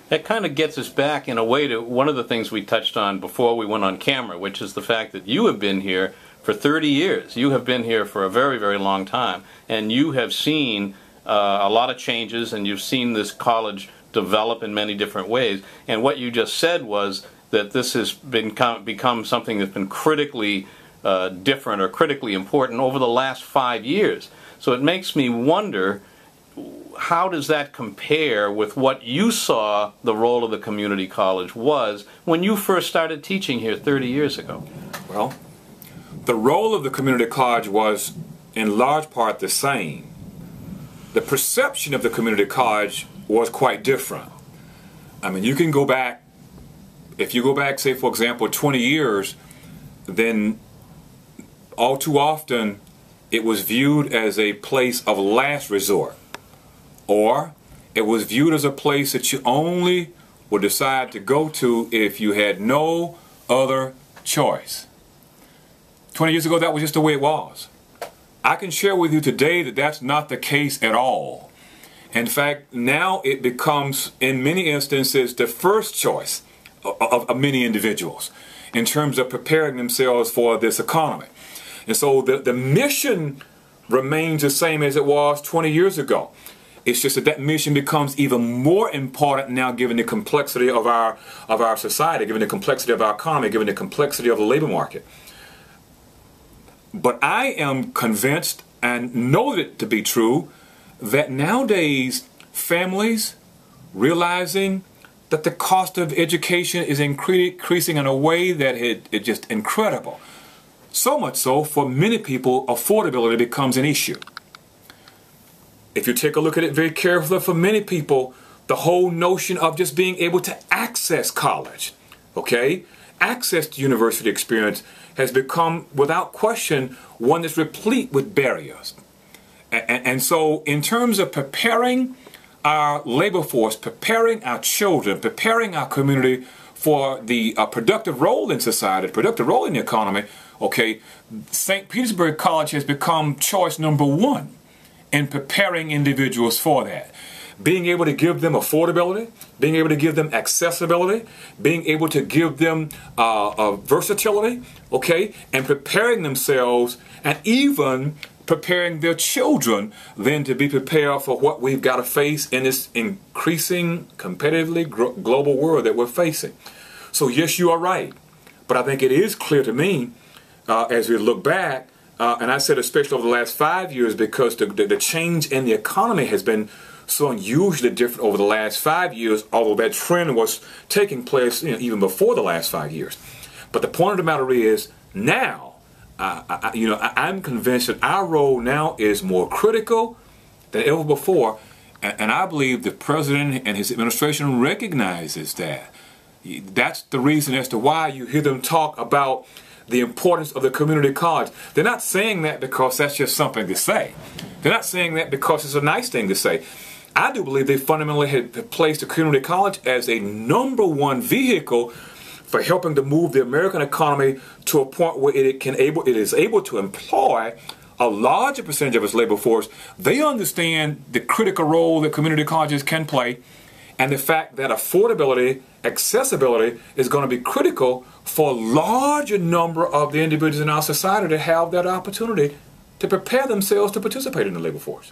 That kind of gets us back in a way to one of the things we touched on before we went on camera, which is the fact that you have been here for 30 years. You have been here for a very, very long time, and you have seen a lot of changes, and you've seen this college develop in many different ways. And what you just said was that this has become something that's been critically different or critically important over the last 5 years. So it makes me wonder, how does that compare with what you saw the role of the community college was when you first started teaching here 30 years ago? Well, the role of the community college was in large part the same. The perception of the community college was quite different. I mean, you can go back, if you go back, say, for example, 20 years, then all too often it was viewed as a place of last resort. Or it was viewed as a place that you only would decide to go to if you had no other choice. 20 years ago, that was just the way it was. I can share with you today that that's not the case at all. In fact, now it becomes, in many instances, the first choice of many individuals in terms of preparing themselves for this economy. And so the mission remains the same as it was 20 years ago. It's just that that mission becomes even more important now, given the complexity of our society, given the complexity of our economy, given the complexity of the labor market. But I am convinced, and know it to be true, that nowadays families realizing that the cost of education is increasing in a way that it's just incredible. So much so, for many people, affordability becomes an issue. If you take a look at it very carefully, for many people, the whole notion of just being able to access college, okay, access to university experience has become, without question, one that's replete with barriers. And so in terms of preparing our labor force, preparing our children, preparing our community for the productive role in society, productive role in the economy, okay, St. Petersburg College has become choice number one in preparing individuals for that. Being able to give them affordability, being able to give them accessibility, being able to give them versatility, okay, and preparing themselves, and even preparing their children then to be prepared for what we've got to face in this increasing competitively global world that we're facing. So yes, you are right, but I think it is clear to me as we look back, and I said especially over the last 5 years, because the change in the economy has been so unusually different over the last 5 years, although that trend was taking place, you know, even before the last 5 years. But the point of the matter is, now, I'm convinced that our role now is more critical than ever before, and I believe the President and his administration recognizes that. That's the reason as to why you hear them talk about the importance of the community college. They're not saying that because that's just something to say. They're not saying that because it's a nice thing to say. I do believe they fundamentally had placed the community college as a #1 vehicle for helping to move the American economy to a point where it is able to employ a larger percentage of its labor force. They understand the critical role that community colleges can play, and the fact that affordability, accessibility is going to be critical for a larger number of the individuals in our society to have that opportunity to prepare themselves to participate in the labor force.